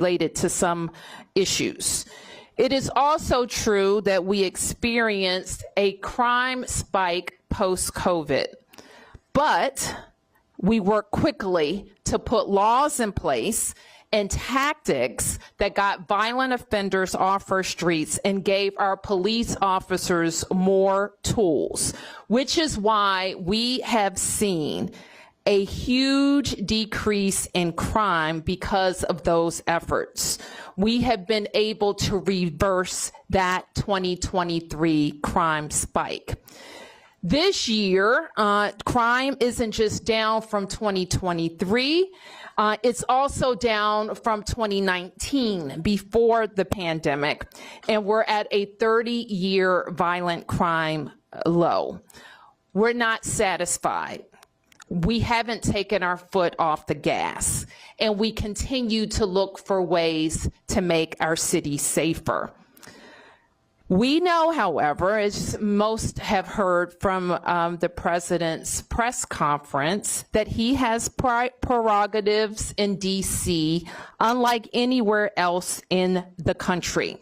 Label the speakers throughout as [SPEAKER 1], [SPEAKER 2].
[SPEAKER 1] related to some issues. It is also true that we experienced a crime spike post-COVID, but we worked quickly to put laws in place and tactics that got violent offenders off our streets and gave our police officers more tools, which is why we have seen a huge decrease in crime because of those efforts. We have been able to reverse that 2023 crime spike. This year, crime isn't just down from 2023, it's also down from 2019, before the pandemic, and we're at a 30-year violent crime low. We're not satisfied. We haven't taken our foot off the gas, and we continue to look for ways to make our city safer. We know, however, as most have heard from the president's press conference, that he has prerogatives in DC unlike anywhere else in the country,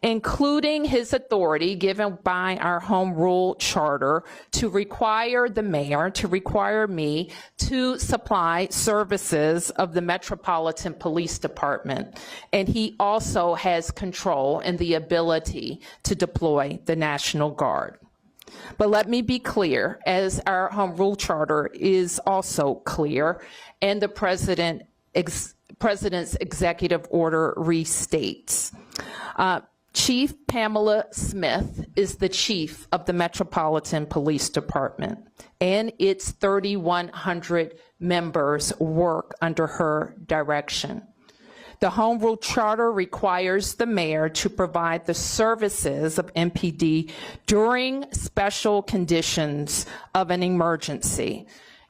[SPEAKER 1] including his authority given by our home rule charter to require the mayor, to require me to supply services of the Metropolitan Police Department. And he also has control and the ability to deploy the National Guard. But let me be clear, as our home rule charter is also clear, and the president's executive order restates. Chief Pamela Smith is the chief of the Metropolitan Police Department, and its 3,100 members work under her direction. The Home Rule Charter requires the mayor to provide the services of MPD during special conditions of an emergency,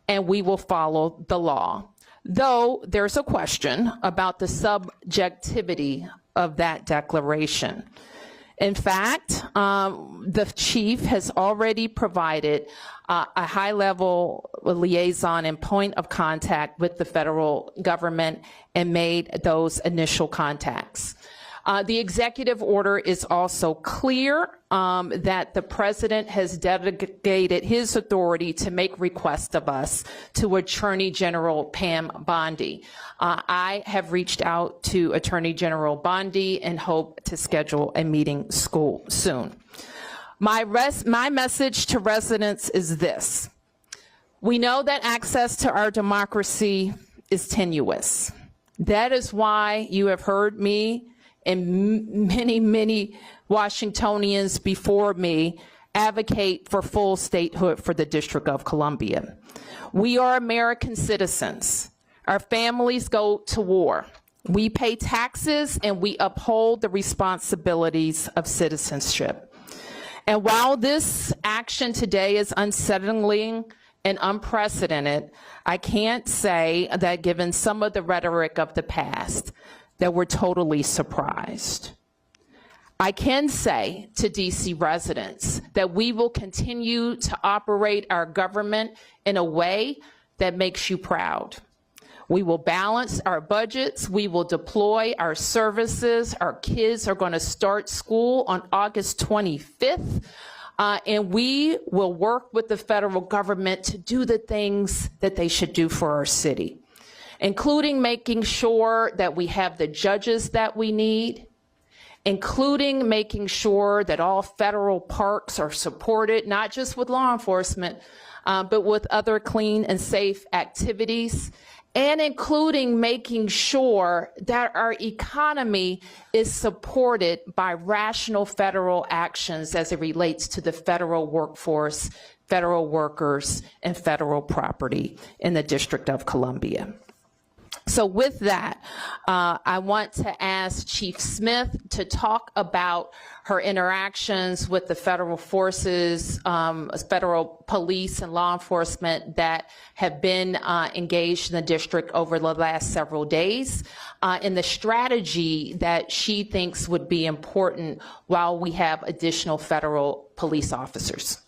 [SPEAKER 1] and we will follow the law. Though there's a question about the subjectivity of that declaration. In fact, the chief has already provided a high-level liaison and point of contact with the federal government and made those initial contacts. The executive order is also clear that the president has delegated his authority to make requests of us to Attorney General Pam Bondi. I have reached out to Attorney General Bondi and hope to schedule a meeting soon. My message to residents is this. We know that access to our democracy is tenuous. That is why you have heard me and many Washingtonians before me advocate for full statehood for the District of Columbia. We are American citizens. Our families go to war. We pay taxes and we uphold the responsibilities of citizenship. And while this action today is unsettling and unprecedented, I can't say that given some of the rhetoric of the past, that we're totally surprised. I can say to DC residents that we will continue to operate our government in a way that makes you proud. We will balance our budgets, we will deploy our services, our kids are going to start school on August 25th, and we will work with the federal government to do the things that they should do for our city, including making sure that we have the judges that we need, including making sure that all federal parks are supported, not just with law enforcement, but with other clean and safe activities, and including making sure that our economy is supported by rational federal actions as it relates to the federal workforce, federal workers, and federal property in the District of Columbia. So with that, I want to ask Chief Smith to talk about her interactions with the federal forces, federal police and law enforcement that have been engaged in the district over the last several days, and the strategy that she thinks would be important while we have additional federal police officers.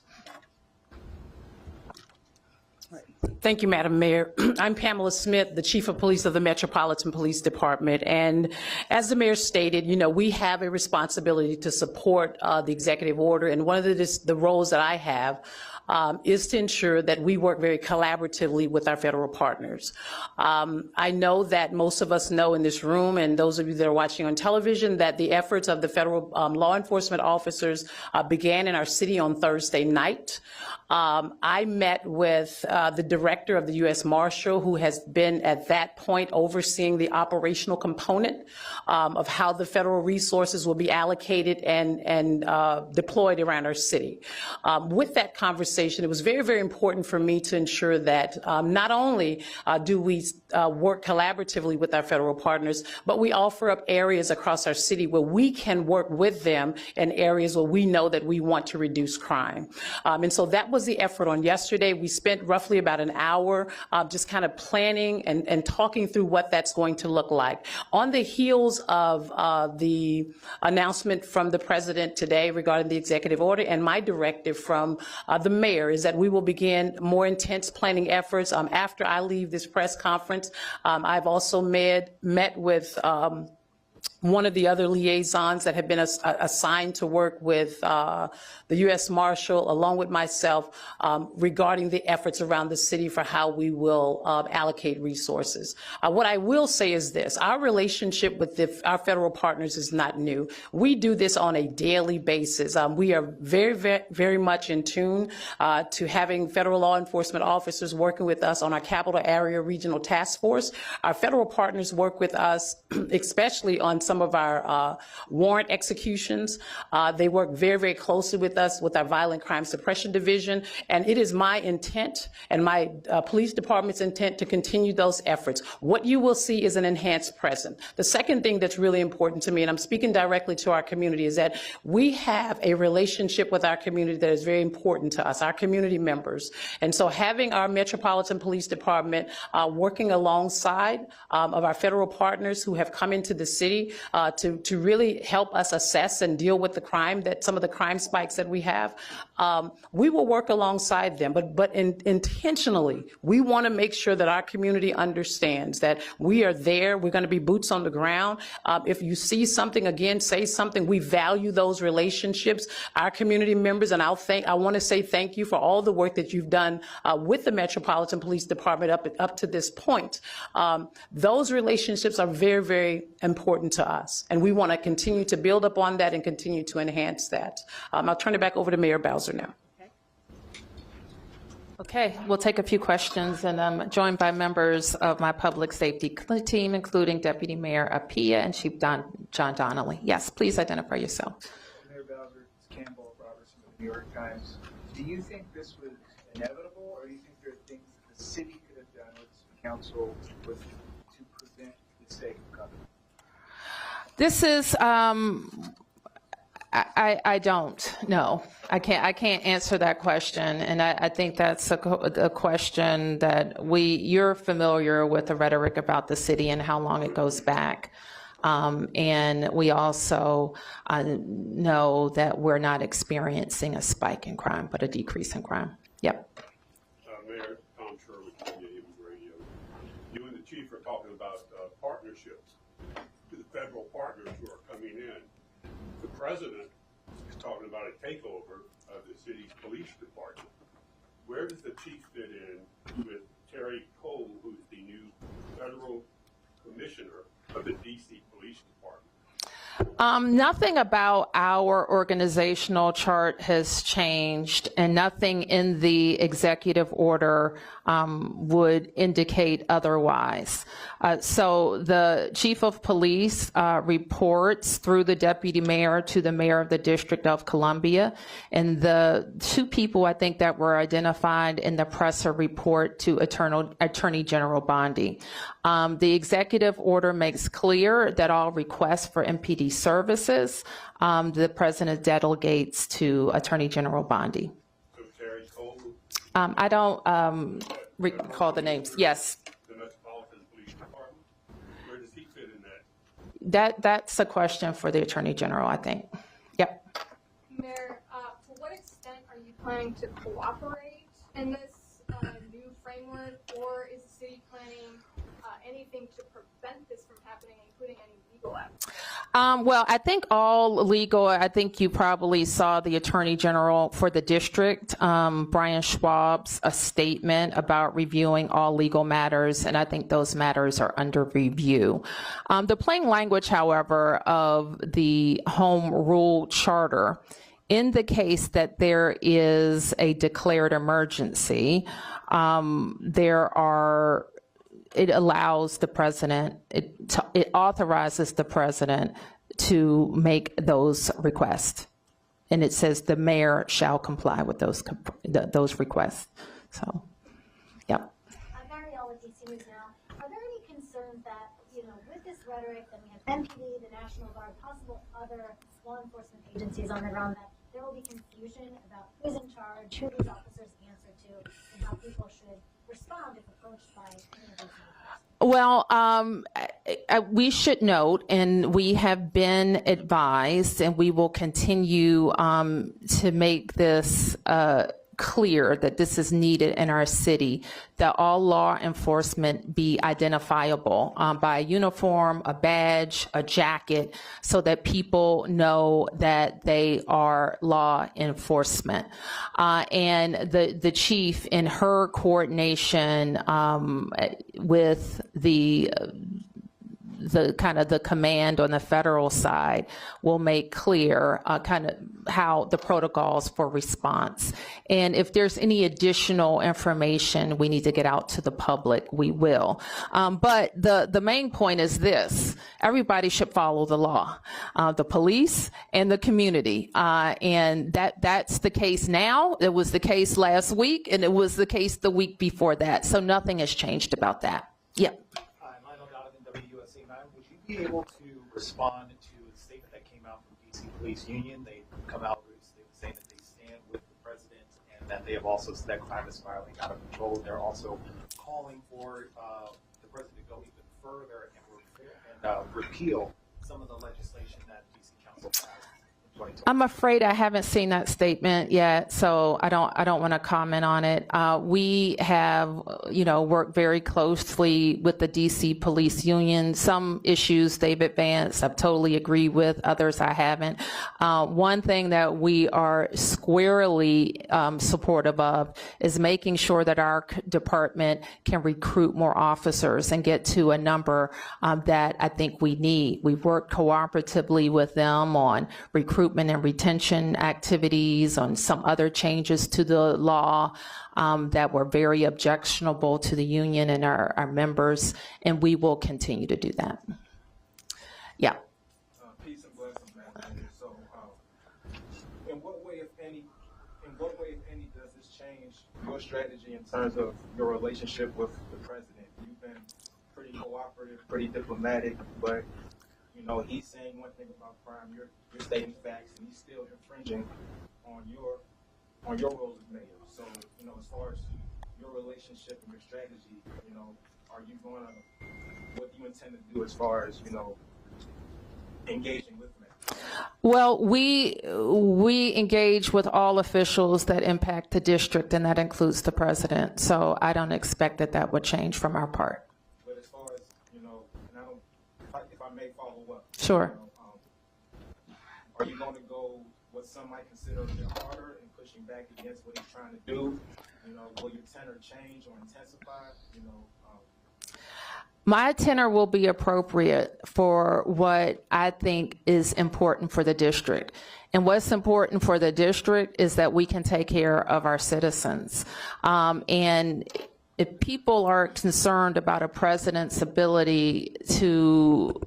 [SPEAKER 2] All right. Thank you, Madam Mayor. I'm Pamela Smith, the Chief of Police of the Metropolitan Police Department. And as the Mayor stated, you know, we have a responsibility to support the executive order. And one of the roles that I have is to ensure that we work very collaboratively with our federal partners. I know that most of us know in this room, and those of you that are watching on television, that the efforts of the federal law enforcement officers began in our city on Thursday night. I met with the director of the U.S. Marshal, who has been at that point overseeing the operational component of how the federal resources will be allocated and deployed around our city. With that conversation, it was very, very important for me to ensure that not only do we work collaboratively with our federal partners, but we offer up areas across our city where we can work with them in areas where we know that we want to reduce crime. And so that was the effort on yesterday. We spent roughly about an hour just kind of planning and talking through what that's going to look like. On the heels of the announcement from the president today regarding the executive order and my directive from the mayor is that we will begin more intense planning efforts after I leave this press conference. I've also met with one of the other liaisons that have been assigned to work with the U.S. Marshal, along with myself, regarding the efforts around the city for how we will allocate resources. What I will say is this: our relationship with our federal partners is not new. We do this on a daily basis. We are very, very, very much in tune to having federal law enforcement officers working with us on our Capital Area Regional Task Force. Our federal partners work with us, especially on some of our warrant executions. They work very, very closely with us with our Violent Crime Suppression Division, and it is my intent and my police department's intent to continue those efforts. What you will see is an enhanced presence. The second thing that's really important to me, and I'm speaking directly to our community, is that we have a relationship with our community that is very important to us, our community members. And so having our Metropolitan Police Department working alongside of our federal partners who have come into the city to really help us assess and deal with the crime, that some of the crime spikes that we have, we will work alongside them. But intentionally, we want to make sure that our community understands that we are there. We're going to be boots on the ground. If you see something, again, say something. We value those relationships. Our community members, and I want to say thank you for all the work that you've done with the Metropolitan Police Department up to this point. Those relationships are very, very important to us, and we want to continue to build upon that and continue to enhance that. I'll turn it back over to Mayor Bowser now.
[SPEAKER 1] Okay, we'll take a few questions, and I'm joined by members of my public safety team, including Deputy Mayor Appiah and Chief John Donnelly. Yes, please identify yourself.
[SPEAKER 3] Mayor Bowser, it's Campbell Robertson of the New York Times. Do you think this was inevitable, or do you think there are things that the city could have done, or the council, to prevent the sake of government?
[SPEAKER 1] This is, I don't know. I can't answer that question, and I think that's a question that you're familiar with the rhetoric about the city and how long it goes back. And we also know that we're not experiencing a spike in crime, but a decrease in crime. Yep.
[SPEAKER 4] Mayor, Tom Sherwood, News Radio. You and the chief are talking about partnerships to the federal partners who are coming in. The president is talking about a takeover of the city's police department. Where does the chief fit in with Terry Cole, who's the new federal commissioner of the D.C. Police Department?
[SPEAKER 1] Nothing about our organizational chart has changed, and nothing in the executive order would indicate otherwise. So the chief of police reports through the deputy mayor to the mayor of the District of Columbia, and the two people I think that were identified in the presser report to Attorney General Bondi. The executive order makes clear that all requests for MPD services, the president delegates to Attorney General Bondi.
[SPEAKER 4] So Terry Cole?
[SPEAKER 1] I don't recall the names. Yes.
[SPEAKER 4] The Metropolitan Police Department? Where does he fit in that?
[SPEAKER 1] That's a question for the Attorney General, I think. Yep.
[SPEAKER 5] Mayor, to what extent are you planning to cooperate in this new framework, or is the city planning anything to prevent this from happening, including any legal action?
[SPEAKER 1] Well, I think all legal, I think you probably saw the Attorney General for the district, Brian Schwab's, a statement about reviewing all legal matters, and I think those matters are under review. The plain language, however, of the Home Rule Charter indicates that there is a declared emergency. It allows the president, it authorizes the president to make those requests. And it says the mayor shall comply with those requests. So, yep.
[SPEAKER 6] Marielle with DC News Now. Are there any concerns that, with this rhetoric that we have MPD, the National Guard, possible other law enforcement agencies on the ground, that there will be confusion about who's in charge, who these officers answer to, and how people should respond if approached by any of these officers?
[SPEAKER 1] Well, we should note, and we have been advised, and we will continue to make this clear that this is needed in our city, that all law enforcement be identifiable by a uniform, a badge, a jacket, so that people know that they are law enforcement. And the chief, in her coordination with the kind of the command on the federal side, will make clear kind of how the protocols for response. And if there's any additional information we need to get out to the public, we will. But the main point is this: everybody should follow the law, the police and the community. And that's the case now. It was the case last week, and it was the case the week before that. So nothing has changed about that. Yep.
[SPEAKER 7] Would you be able to respond to the statement that came out from DC Police Union? They come out saying that they stand with the president and that they have also said that crime is spiraling out of control. They're also calling for the president to go even further and repeal some of the legislation that DC Council passed.
[SPEAKER 1] I'm afraid I haven't seen that statement yet, so I don't want to comment on it. We have, worked very closely with the DC Police Union. Some issues they've advanced, I've totally agreed with. Others I haven't. One thing that we are squarely supportive of is making sure that our department can recruit more officers and get to a number that I think we need. We've worked cooperatively with them on recruitment and retention activities, on some other changes to the law that were very objectionable to the union and our members, and we will continue to do that. Yeah.
[SPEAKER 8] Peace and blessings, man. So, in what way, if any, does this change your strategy in terms of your relationship with the president? You've been pretty cooperative, pretty diplomatic, but he's saying one thing about crime, you're stating facts, and he's still infringing on your role as mayor. So, as far as your relationship and your strategy, are you what do you intend to do as far as, engaging with him?
[SPEAKER 1] Well, we engage with all officials that impact the district, and that includes the president. So I don't expect that would change from our part.
[SPEAKER 8] But as far as, and if I may follow up.
[SPEAKER 1] Sure.
[SPEAKER 8] Are you going to go what some might consider a bit harder in pushing back against what he's trying to do? Will your tenor change or intensify?
[SPEAKER 1] My tenor will be appropriate for what I think is important for the district. And what's important for the district is that we can take care of our citizens. And if people are concerned about a president's ability to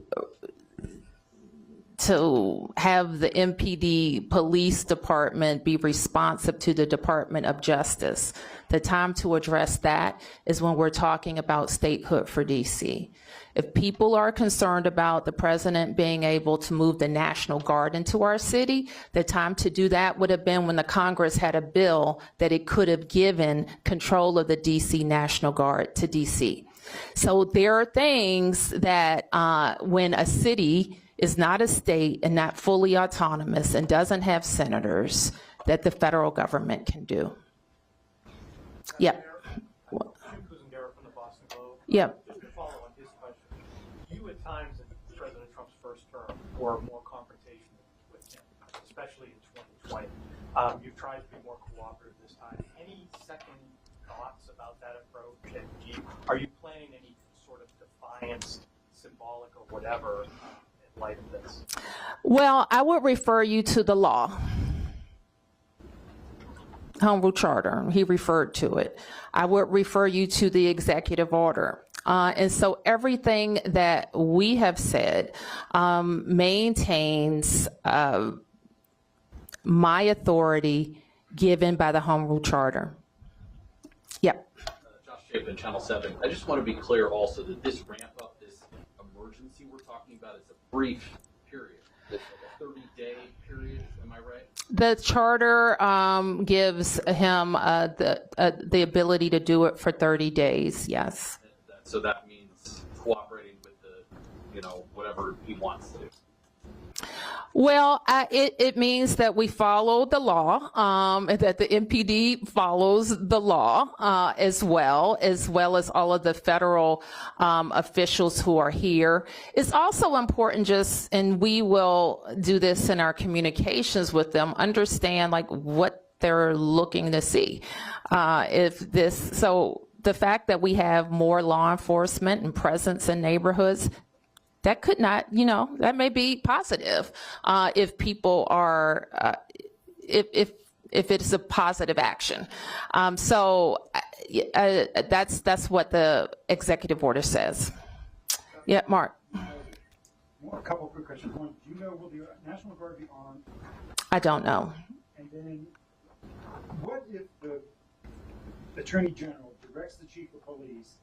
[SPEAKER 1] have the MPD police department be responsive to the Department of Justice, the time to address that is when we're talking about statehood for DC. If people are concerned about the president being able to move the National Guard into our city, the time to do that would have been when the Congress had a bill that it could have given control of the DC National Guard to DC. So there are things that when a city is not a state and not fully autonomous and doesn't have senators, that the federal government can do. Yep.
[SPEAKER 8] You
[SPEAKER 1] Yep.
[SPEAKER 7] Just to follow on his question, you at times in President Trump's first term were more confrontational with him, especially in 2020. You've tried to be more cooperative this time. Any second thoughts about that approach? And are you playing any sort of defiance, symbolic or whatever, in light of this?
[SPEAKER 1] Well, I would refer you to the law. Home Rule Charter, he referred to it. I would refer you to the executive order. And so everything that we have said maintains my authority given by the Home Rule Charter. Yep.
[SPEAKER 9] Josh Chapin, Channel 7. I just want to be clear also that this ramp up, this emergency we're talking about, is a brief period. It's like a 30-day period. Am I right?
[SPEAKER 1] The charter gives him the ability to do it for 30 days, yes.
[SPEAKER 9] So that means cooperating with the, whatever he wants to do.
[SPEAKER 1] Well, it means that we follow the law, that the MPD follows the law as well as all of the federal officials who are here. It's also important and we will do this in our communications with them, understand like what they're looking to see. So the fact that we have more law enforcement and presence in neighborhoods, that could not, that may be positive if people are, if it's a positive action. So that's what the executive order says. Yeah, Mark.
[SPEAKER 10] A couple quick questions. One, do you know, will the National Guard be armed?
[SPEAKER 1] I don't know.
[SPEAKER 10] And then, what if the Attorney General directs the Chief of Police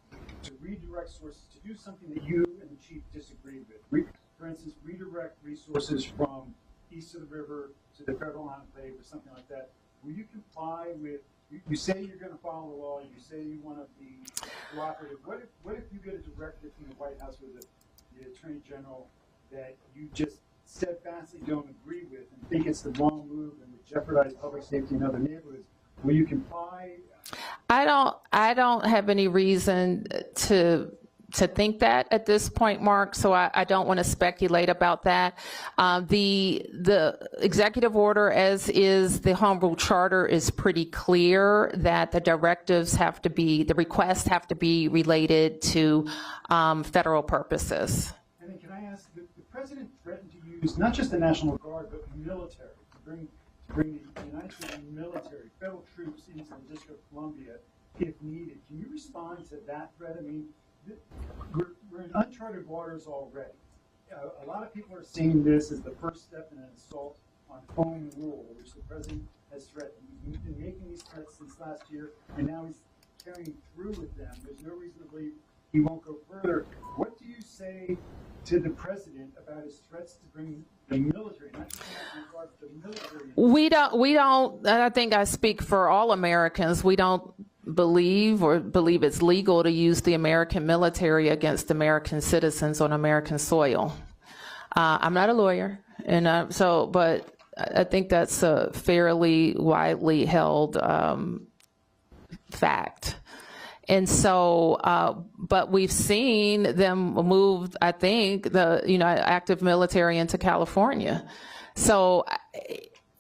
[SPEAKER 10] to redirect sources to do something that you and the Chief disagree with? For instance, redirect resources from east of the river to the federal enclave or something like that. Will you comply with, you say you're going to follow the law, you say you want to be cooperative. What if you get a directive from the White House with the Attorney General that you just steadfastly don't agree with and think it's the wrong move and would jeopardize public safety in other neighborhoods? Will you comply?
[SPEAKER 1] I don't have any reason to think that at this point, Mark, so I don't want to speculate about that. The executive order, as is the Home Rule Charter, is pretty clear that the directives the requests have to be related to federal purposes.
[SPEAKER 10] And then can I ask, the President threatened to use not just the National Guard, but military, to bring the United States military, federal troops into the District of Columbia if needed. Can you respond to that threat? I mean, we're in uncharted waters already. A lot of people are seeing this as the first step in an assault on home rule, which the President has threatened. He's been making these threats since last year, and now he's carrying through with them. There's no reason to believe he won't go further. What do you say to the President about his threats to bring the military, not just the National Guard, but the military?
[SPEAKER 1] We don't, I think I speak for all Americans, we don't believe it's legal to use the American military against American citizens on American soil. I'm not a lawyer, and but I think that's a fairly widely held fact. And so, but we've seen them move, I think, active military into California. So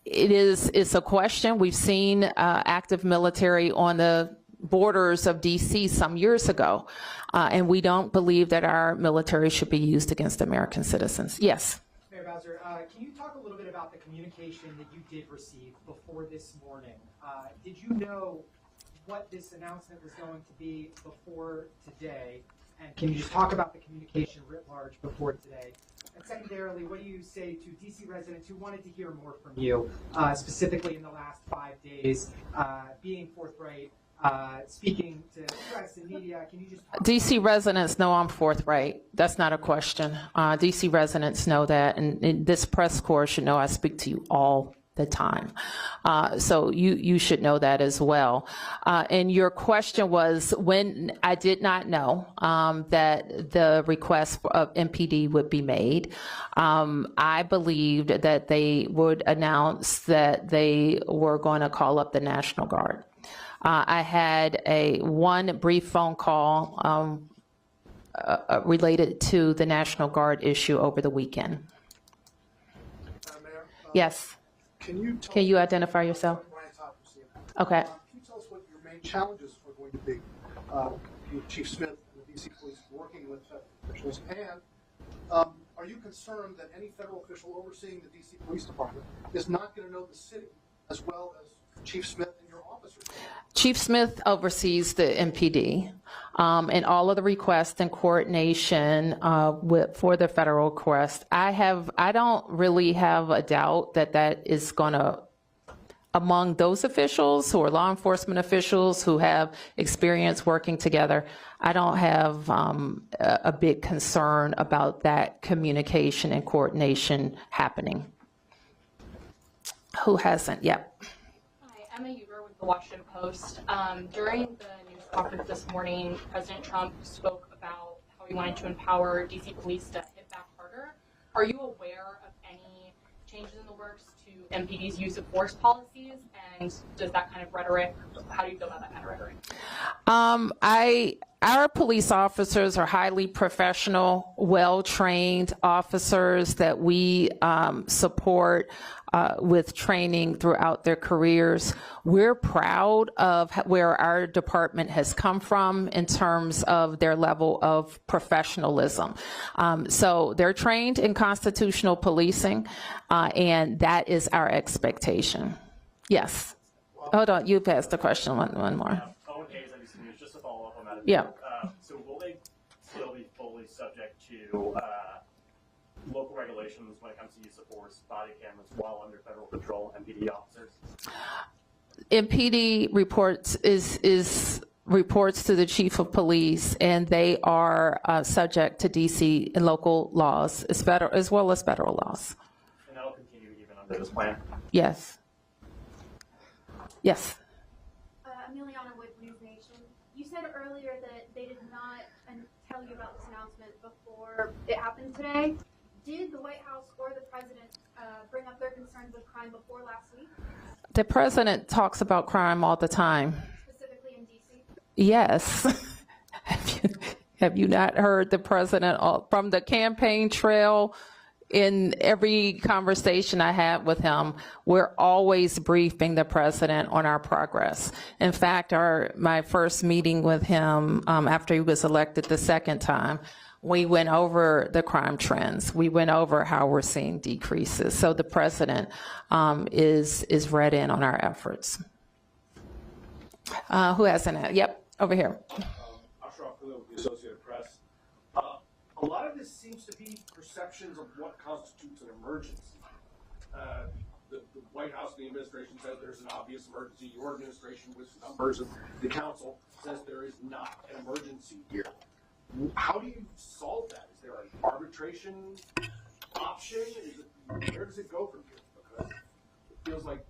[SPEAKER 1] it's a question. We've seen active military on the borders of DC some years ago, and we don't believe that our military should be used against American citizens. Yes.
[SPEAKER 11] Mayor Bowser, can you talk a little bit about the communication that you did receive before this morning? Did you know what this announcement was going to be before today? And can you just talk about the communication writ large before today? And secondarily, what do you say to DC residents who wanted to hear more from you, specifically in the last 5 days, being forthright, speaking to press and media? Can you just
[SPEAKER 1] DC residents know I'm forthright. That's not a question. DC residents know that, and this press corps should know I speak to you all the time. So you should know that as well. And your question was, when I did not know that the request of MPD would be made, I believed that they would announce that they were going to call up the National Guard. I had one brief phone call related to the National Guard issue over the weekend.
[SPEAKER 12] Mayor,
[SPEAKER 1] Yes.
[SPEAKER 12] Can
[SPEAKER 1] you identify yourself?
[SPEAKER 12] Brian Todd from CNN.
[SPEAKER 1] Okay.
[SPEAKER 12] Can you tell us what your main challenges are going to be? Chief Smith and the DC Police working with officials, and are you concerned that any federal official overseeing the DC Police Department is not going to know the city as well as Chief Smith and your officers?
[SPEAKER 1] Chief Smith oversees the MPD, and all of the requests and coordination for the federal request. I don't really have a doubt that that is going to, among those officials who are law enforcement officials who have experience working together, I don't have a big concern about that communication and coordination happening. Who hasn't? Yep.
[SPEAKER 13] Hi, Emma Huber with the Washington Post. During the news conference this morning, President Trump spoke about how he wanted to empower DC police to hit back harder. Are you aware of any changes in the works to MPD's use of force policies? And does that kind of rhetoric, how do you feel about that kind of rhetoric? Our
[SPEAKER 1] police officers are highly professional, well-trained officers that we support with training throughout their careers. We're proud of where our department has come from in terms of their level of professionalism. So they're trained in constitutional policing, and that is our expectation. Yes. Hold on, you passed the question one more.
[SPEAKER 7] Just to follow up on that.
[SPEAKER 1] Yeah.
[SPEAKER 7] So will they still be fully subject to local regulations when it comes to use of force, body cameras while under federal control, MPD officers?
[SPEAKER 1] MPD reports reports to the chief of police, and they are subject to DC and local laws as well as federal laws.
[SPEAKER 7] And that will continue even under this plan?
[SPEAKER 1] Yes. Yes.
[SPEAKER 5] Emiliana with News Nation. You said earlier that they did not tell you about this announcement before it happened today. Did the White House or the president bring up their concerns with crime before last week?
[SPEAKER 1] The president talks about crime all the time.
[SPEAKER 5] Specifically in D.C.?
[SPEAKER 1] Yes. Have you not heard the president from the campaign trail? In every conversation I had with him, we're always briefing the president on our progress. In fact, my first meeting with him after he was elected the second time, we went over the crime trends. We went over how we're seeing decreases. So the president is read in on our efforts. Who hasn't? Yep, over here.
[SPEAKER 14] The Associated Press. A lot of this seems to be perceptions of what constitutes an emergency. The White House and the administration says there's an obvious emergency. Your administration with numbers, and the council says there is not an emergency here. How do you solve that? Is there an arbitration option? Where does it go from here? Because it feels like,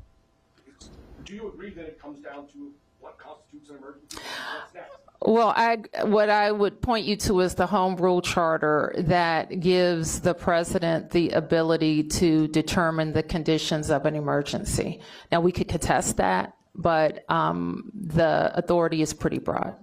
[SPEAKER 14] do you agree that it comes down to what constitutes an emergency? What's next?
[SPEAKER 1] Well, what I would point you to is the Home Rule Charter that gives the president the ability to determine the conditions of an emergency. Now, we could contest that, but the authority is pretty broad.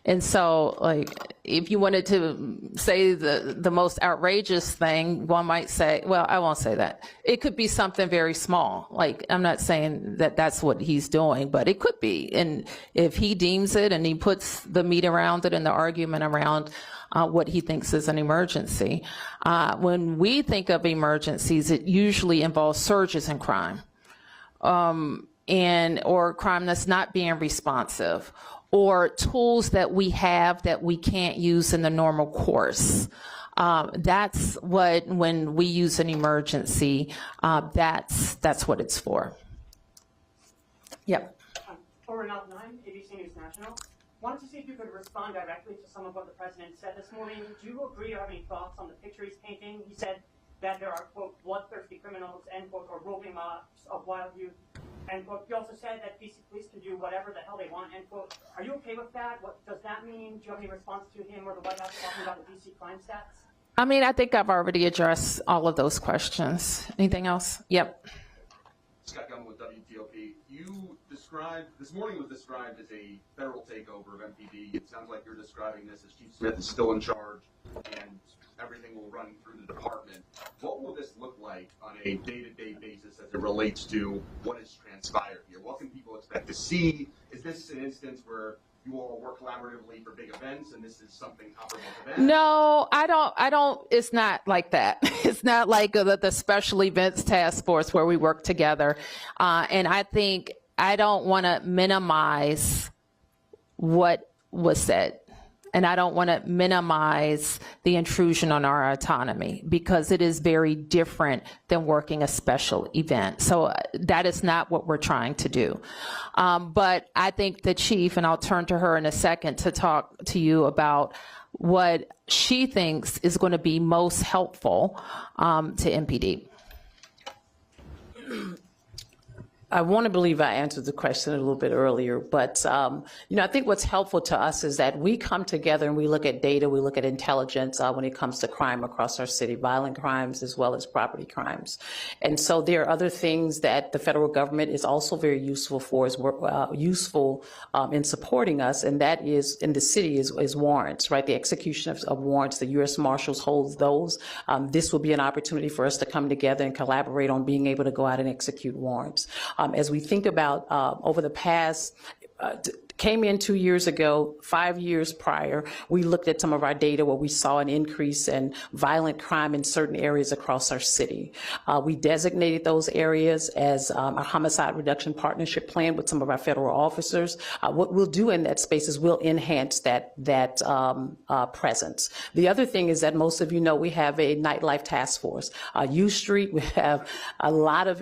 [SPEAKER 1] And so, like, if you wanted to say the most outrageous thing, one might say, well, I won't say that. It could be something very small. Like, I'm not saying that that's what he's doing, but it could be. And if he deems it and he puts the meat around it and the argument around what he thinks is an emergency. When we think of emergencies, it usually involves surges in crime or crime that's not being responsive, or tools that we have that we can't use in the normal course. That's what, when we use an emergency, that's what it's for. Yep.
[SPEAKER 15] Over Nine, ABC News National. Wanted to see if you could respond directly to some of what the president said this morning. Do you agree or have any thoughts on the picture he's painting? He said that there are, quote, bloodthirsty criminals, end quote, or roving mobs of wild youth. And he also said that DC police can do whatever the hell they want, end quote. Are you okay with that? What does that mean? Do you have any response to him or the White House talking about the DC crime stats?
[SPEAKER 1] I mean, I think I've already addressed all of those questions. Anything else? Yep.
[SPEAKER 16] Scott Gunn with WTOP. You described, this morning was described as a federal takeover of MPD. It sounds like you're describing this as Chief Smith is still in charge and everything will run through the department. What will this look like on a day-to-day basis as it relates to what has transpired here? What can people expect to see? Is this an instance where you all work collaboratively for big events and this is something comparable to that?
[SPEAKER 1] No, I don't, it's not like that. It's not like the special events task force where we work together. And I think I don't want to minimize what was said. And I don't want to minimize the intrusion on our autonomy because it is very different than working a special event. So that is not what we're trying to do. But I think the chief, and I'll turn to her in a second to talk to you about what she thinks is going to be most helpful to MPD.
[SPEAKER 2] I want to believe I answered the question a little bit earlier, but I think what's helpful to us is that we come together and we look at data, we look at intelligence when it comes to crime across our city, violent crimes as well as property crimes. And so there are other things that the federal government is also very useful for, useful in supporting us, and that is in the city is warrants, right? The execution of warrants, the U.S. Marshals holds those. This will be an opportunity for us to come together and collaborate on being able to go out and execute warrants. As we think about over the past, came in 2 years ago, 5 years prior, we looked at some of our data where we saw an increase in violent crime in certain areas across our city. We designated those areas as a homicide reduction partnership plan with some of our federal officers. What we'll do in that space is we'll enhance that presence. The other thing is that most of you know we have a nightlife task force. U Street, we have a lot of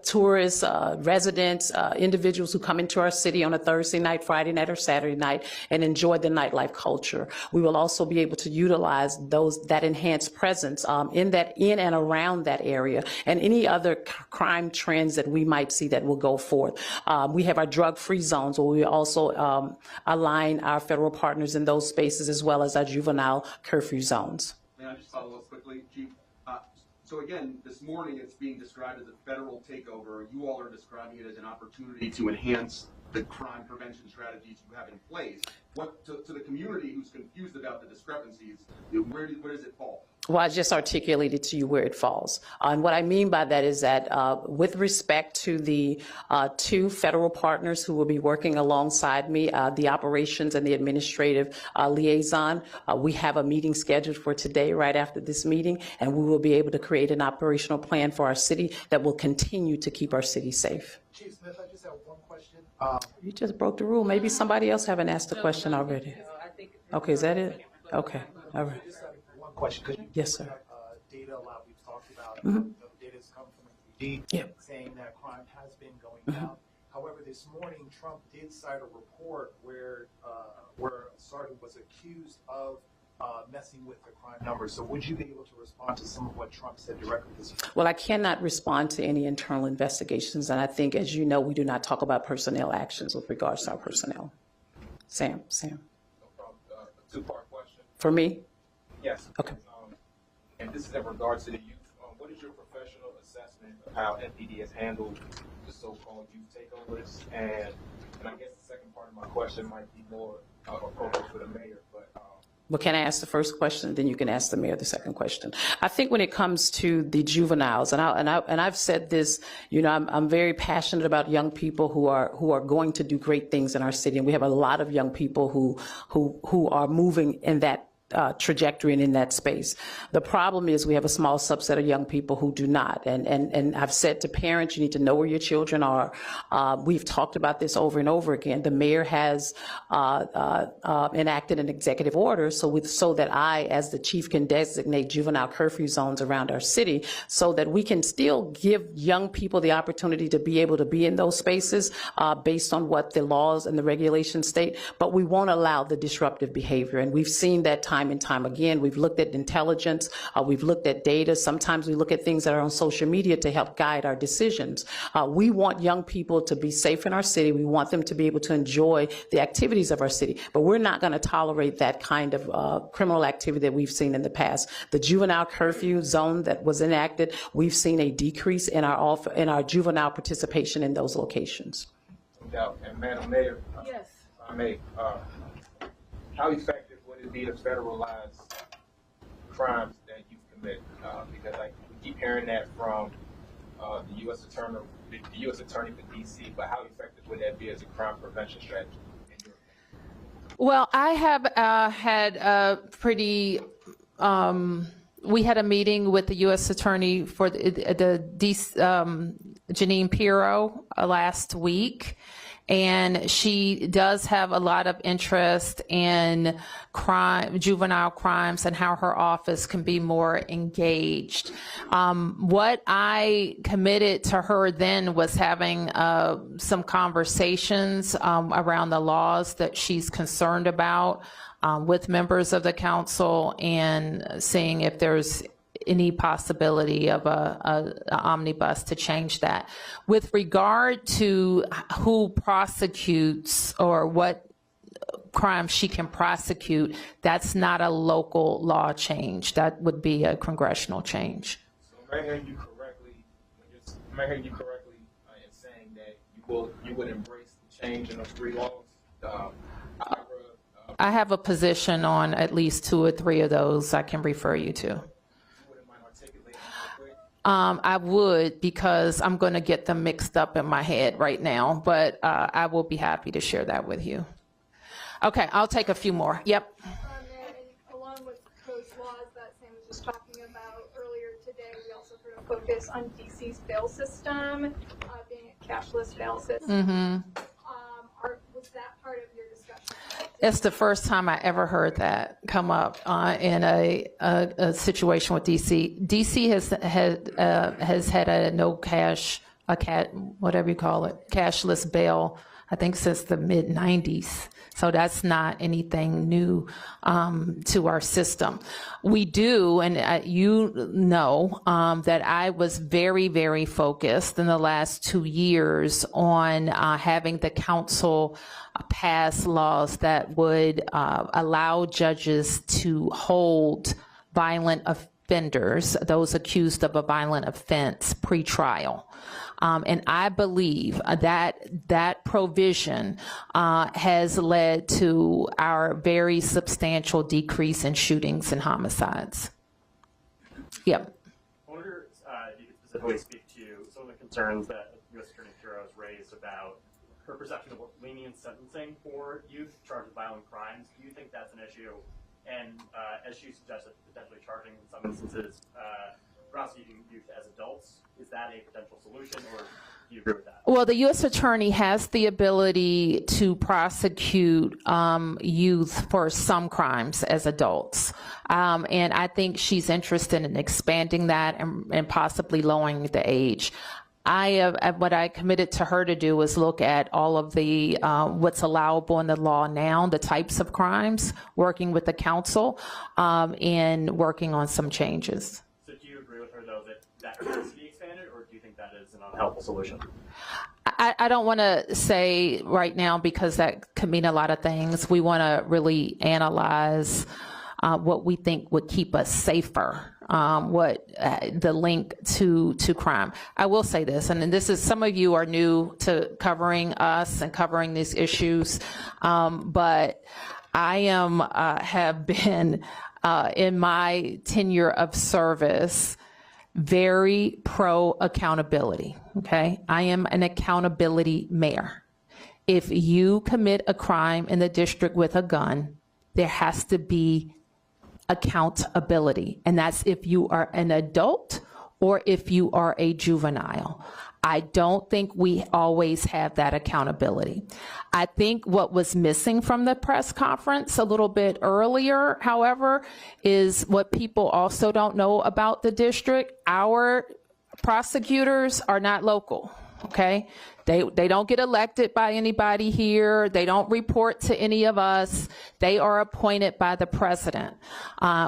[SPEAKER 2] tourists, residents, individuals who come into our city on a Thursday night, Friday night, or Saturday night and enjoy the nightlife culture. We will also be able to utilize that enhanced presence in and around that area and any other crime trends that we might see that will go forth. We have our drug-free zones where we also align our federal partners in those spaces as well as our juvenile curfew zones.
[SPEAKER 16] May I just follow up quickly, Chief? So again, this morning it's being described as a federal takeover. You all are describing it as an opportunity to enhance the crime prevention strategies you have in place. What to the community who's confused about the discrepancies, where does it fall?
[SPEAKER 2] Well, I just articulated to you where it falls. And what I mean by that is that with respect to the two federal partners who will be working alongside me, the operations and the administrative liaison, we have a meeting scheduled for today right after this meeting, and we will be able to create an operational plan for our city that will continue to keep our city safe.
[SPEAKER 12] Chief Smith, I just have one question.
[SPEAKER 2] You just broke the rule. Maybe somebody else haven't asked the question already. Okay, is that it? Okay, all right.
[SPEAKER 7] One question, because
[SPEAKER 2] Yes, sir.
[SPEAKER 7] Data a lot we've talked about,
[SPEAKER 2] Mhm.
[SPEAKER 7] data has come from MPD saying that crime has been going down. However, this morning Trump did cite a report where a sergeant was accused of messing with the crime numbers. So would you be able to respond to some of what Trump said directly this morning?
[SPEAKER 2] Well, I cannot respond to any internal investigations, and I think, as you know, we do not talk about personnel actions with regards to our personnel. Sam.
[SPEAKER 8] No problem. Two-part question.
[SPEAKER 2] For me?
[SPEAKER 8] Yes.
[SPEAKER 2] Okay.
[SPEAKER 8] And this is in regards to the youth. What is your professional assessment of how MPD has handled the so-called youth takeovers? And I guess the second part of my question might be more appropriate for the mayor, but.
[SPEAKER 2] Well, can I ask the first question? Then you can ask the mayor the second question. I think when it comes to the juveniles, and I've said this, I'm very passionate about young people who are going to do great things in our city, and we have a lot of young people who are moving in that trajectory and in that space. The problem is we have a small subset of young people who do not. And I've said to parents, you need to know where your children are. We've talked about this over and over again. The mayor has enacted an executive order so that I, as the chief, can designate juvenile curfew zones around our city so that we can still give young people the opportunity to be able to be in those spaces based on what the laws and the regulations state, but we won't allow the disruptive behavior. And we've seen that time time and time again. We've looked at intelligence, we've looked at data. Sometimes we look at things that are on social media to help guide our decisions. We want young people to be safe in our city. We want them to be able to enjoy the activities of our city, but we're not going to tolerate that kind of criminal activity that we've seen in the past. The juvenile curfew zone that was enacted, we've seen a decrease in our juvenile participation in those locations.
[SPEAKER 8] No doubt. And Madam Mayor,
[SPEAKER 1] Yes.
[SPEAKER 8] if I may, how effective would it be to federalize crimes that you commit? Because we keep hearing that from the U.S. Attorney for D.C., but how effective would that be as a crime prevention strategy?
[SPEAKER 1] Well, I have had a pretty, we had a meeting with the U.S. Attorney for Janine Pirro last week, and she does have a lot of interest in juvenile crimes and how her office can be more engaged. What I committed to her then was having some conversations around the laws that she's concerned about with members of the council and seeing if there's any possibility of a omnibus to change that. With regard to who prosecutes or what crimes she can prosecute, that's not a local law change. That would be a congressional change.
[SPEAKER 8] So am I hearing you correctly? Am I hearing you correctly in saying that you would embrace the change in those three laws?
[SPEAKER 1] I have a position on at least 2 or 3 of those I can refer you to. I would, because I'm going to get them mixed up in my head right now, but I will be happy to share that with you. Okay, I'll take a few more. Yep.
[SPEAKER 17] And along with those laws that Sam was just talking about earlier today, we also heard a focus on DC's bail system, being a cashless bail system. Was that part of your discussion?
[SPEAKER 1] It's the first time I ever heard that come up in a situation with DC. DC has had a no cash, whatever you call it, cashless bail, I think since the mid-90s. So that's not anything new to our system. We do, and you know, that I was very, very focused in the last 2 years on having the council pass laws that would allow judges to hold violent offenders, those accused of a violent offense, pre-trial. And I believe that provision has led to our very substantial decrease in shootings and homicides. Yep.
[SPEAKER 18] I wonder if you could specifically speak to some of the concerns that U.S. Attorney Pirro has raised about her perception of lenient sentencing for youth charged with violent crimes. Do you think that's an issue? And as she suggested, potentially charging in some instances prosecuting youth as adults, is that a potential solution, or do you agree with that?
[SPEAKER 1] Well, the U.S. Attorney has the ability to prosecute youth for some crimes as adults. And I think she's interested in expanding that and possibly lowering the age. What I committed to her to do was look at all of the what's allowable in the law now, the types of crimes, working with the council, and working on some changes.
[SPEAKER 18] So do you agree with her, though, that has to be expanded, or do you think that is an unhelpful solution?
[SPEAKER 1] I don't want to say right now, because that could mean a lot of things. We want to really analyze what we think would keep us safer. What the link to crime. I will say this, and this is, some of you are new to covering us and covering these issues, but I have been in my tenure of service very pro accountability. Okay, I am an accountability mayor. If you commit a crime in the district with a gun, there has to be accountability, and that's if you are an adult or if you are a juvenile. I don't think we always have that accountability. I think what was missing from the press conference a little bit earlier, however, is what people also don't know about the district. Our prosecutors are not local. okay? They don't get elected by anybody here. They don't report to any of us. They are appointed by the president.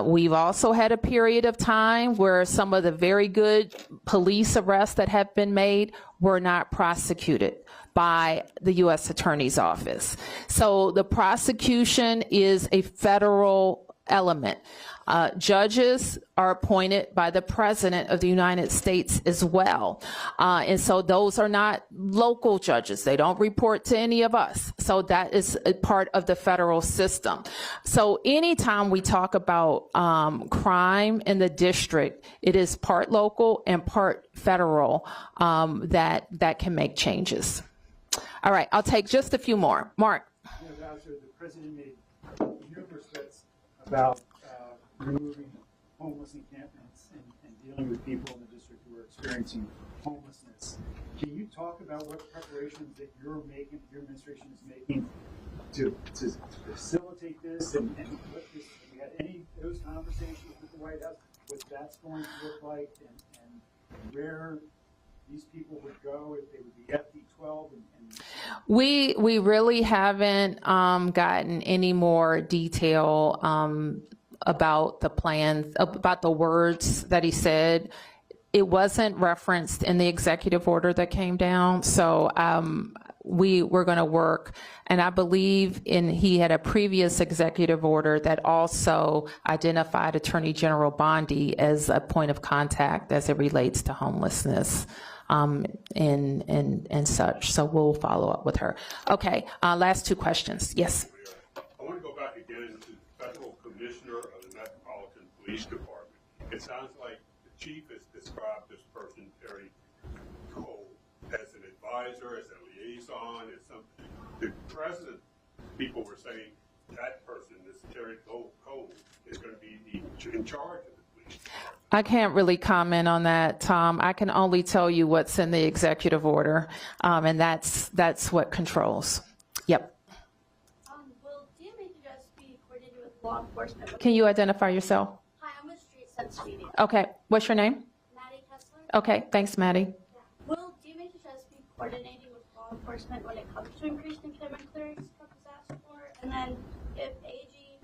[SPEAKER 1] We've also had a period of time where some of the very good police arrests that have been made were not prosecuted by the U.S. Attorney's Office. So the prosecution is a federal element. Judges are appointed by the President of the United States as well. And so those are not local judges. They don't report to any of us. So that is a part of the federal system. So anytime we talk about crime in the district, it is part local and part federal that can make changes. All right, I'll take just a few more. Mark.
[SPEAKER 10] Bowser, the president made numerous threats about removing homeless encampments and dealing with people in the district who are experiencing homelessness. Can you talk about what preparations that you're making, your administration is making to facilitate this and what this, have you had any of those conversations with the White House, what that's going to look like and where these people would go if they would be FD12
[SPEAKER 1] We really haven't gotten any more detail about the plans, about the words that he said. It wasn't referenced in the executive order that came down. So we're going to work, and I believe he had a previous executive order that also identified Attorney General Bondi as a point of contact as it relates to homelessness. And such. So we'll follow up with her. Okay, last two questions. Yes.
[SPEAKER 4] I want to go back again to the Federal Commissioner of the Metropolitan Police Department. It sounds like the chief has described this person, Terry Cole, as an advisor, as a liaison, as something. The president, people were saying that person, this Terry Cole, is going to be in charge of the police department.
[SPEAKER 1] I can't really comment on that, Tom. I can only tell you what's in the executive order, and that's what controls. Yep.
[SPEAKER 5] Will DMHS be coordinated with law enforcement?
[SPEAKER 1] Can you identify yourself?
[SPEAKER 5] Hi, I'm with Street Sense Media.
[SPEAKER 1] Okay. What's your name?
[SPEAKER 5] Maddie Kessler.
[SPEAKER 1] Okay. Thanks, Maddie.
[SPEAKER 5] Yeah. Will DMHS be coordinating with law enforcement when it comes to increased employment clearance for disaster support? And then if AG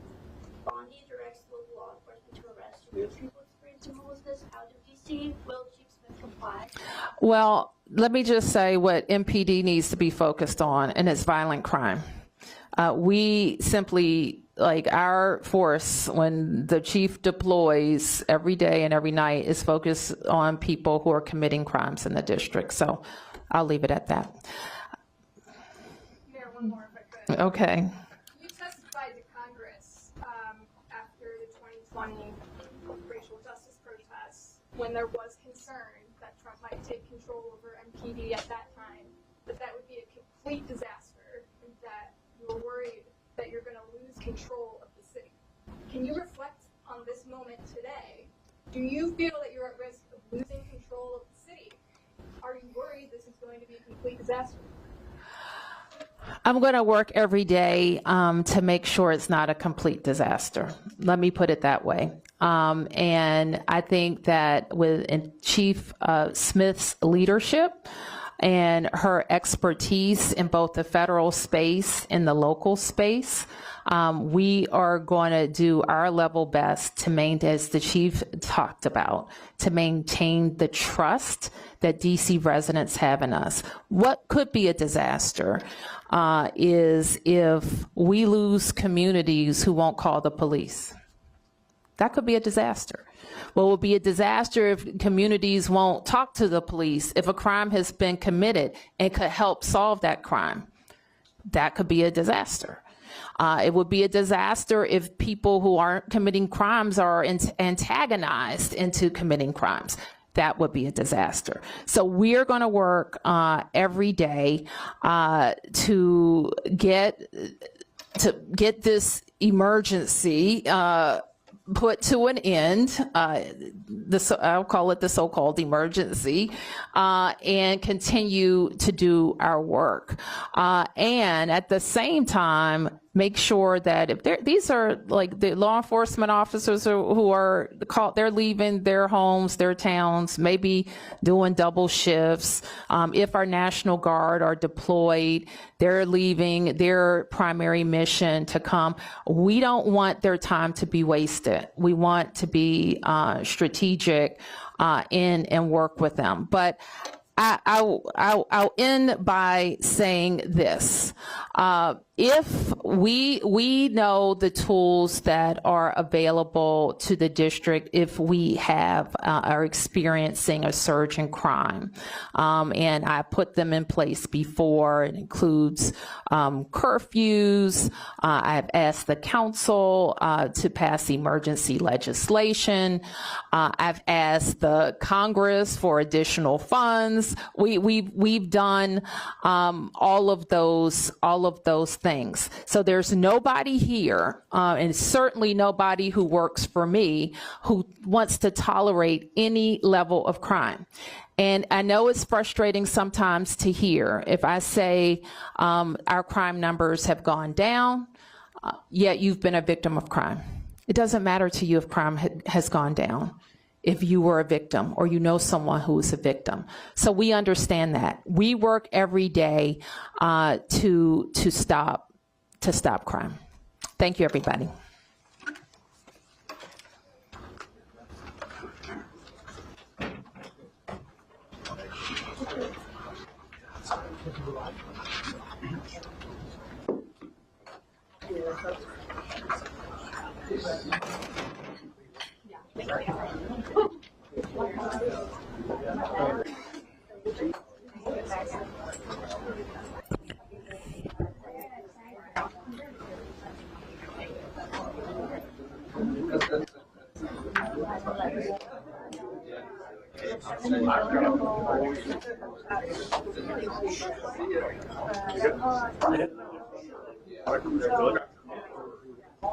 [SPEAKER 5] Bondi directs local law enforcement to arrest or remove people experiencing homelessness, how do DC, will Chief Smith comply?
[SPEAKER 1] Well, let me just say what MPD needs to be focused on, and it's violent crime. We simply, like our force, when the chief deploys every day and every night, is focused on people who are committing crimes in the district. So I'll leave it at that.
[SPEAKER 17] Mayor, one more if I could.
[SPEAKER 1] Okay.
[SPEAKER 17] You testified to Congress after the 2020 racial justice protests when there was concern that Trump might take control over MPD at that time, that would be a complete disaster, and that you were worried that you're going to lose control of the city. Can you reflect on this moment today? Do you feel that you're at risk of losing control of the city? Are you worried this is going to be a complete disaster?
[SPEAKER 1] I'm going to work every day to make sure it's not a complete disaster. Let me put it that way. And I think that with Chief Smith's leadership and her expertise in both the federal space and the local space, we are going to do our level best to maintain, as the chief talked about, to maintain the trust that DC residents have in us. What could be a disaster is if we lose communities who won't call the police. That could be a disaster. What will be a disaster if communities won't talk to the police if a crime has been committed and could help solve that crime. That could be a disaster. It would be a disaster if people who aren't committing crimes are antagonized into committing crimes. That would be a disaster. So we're going to work every day to get this emergency put to an end, I'll call it the so-called emergency, and continue to do our work. And at the same time, make sure that if these are like the law enforcement officers who are called, they're leaving their homes, their towns, maybe doing double shifts. If our National Guard are deployed, they're leaving their primary mission to come. We don't want their time to be wasted. We want to be strategic and work with them. But I'll end by saying this. If we know the tools that are available to the district if we are experiencing a surge in crime, and I put them in place before. It includes curfews. I've asked the council to pass emergency legislation. I've asked the Congress for additional funds. We've done all of those things. So there's nobody here, and certainly nobody who works for me, who wants to tolerate any level of crime. And I know it's frustrating sometimes to hear if I say our crime numbers have gone down, yet you've been a victim of crime. It doesn't matter to you if crime has gone down, if you were a victim or you know someone who is a victim. So we understand that. We work every day to stop crime. Thank you, everybody.
[SPEAKER 18] Good.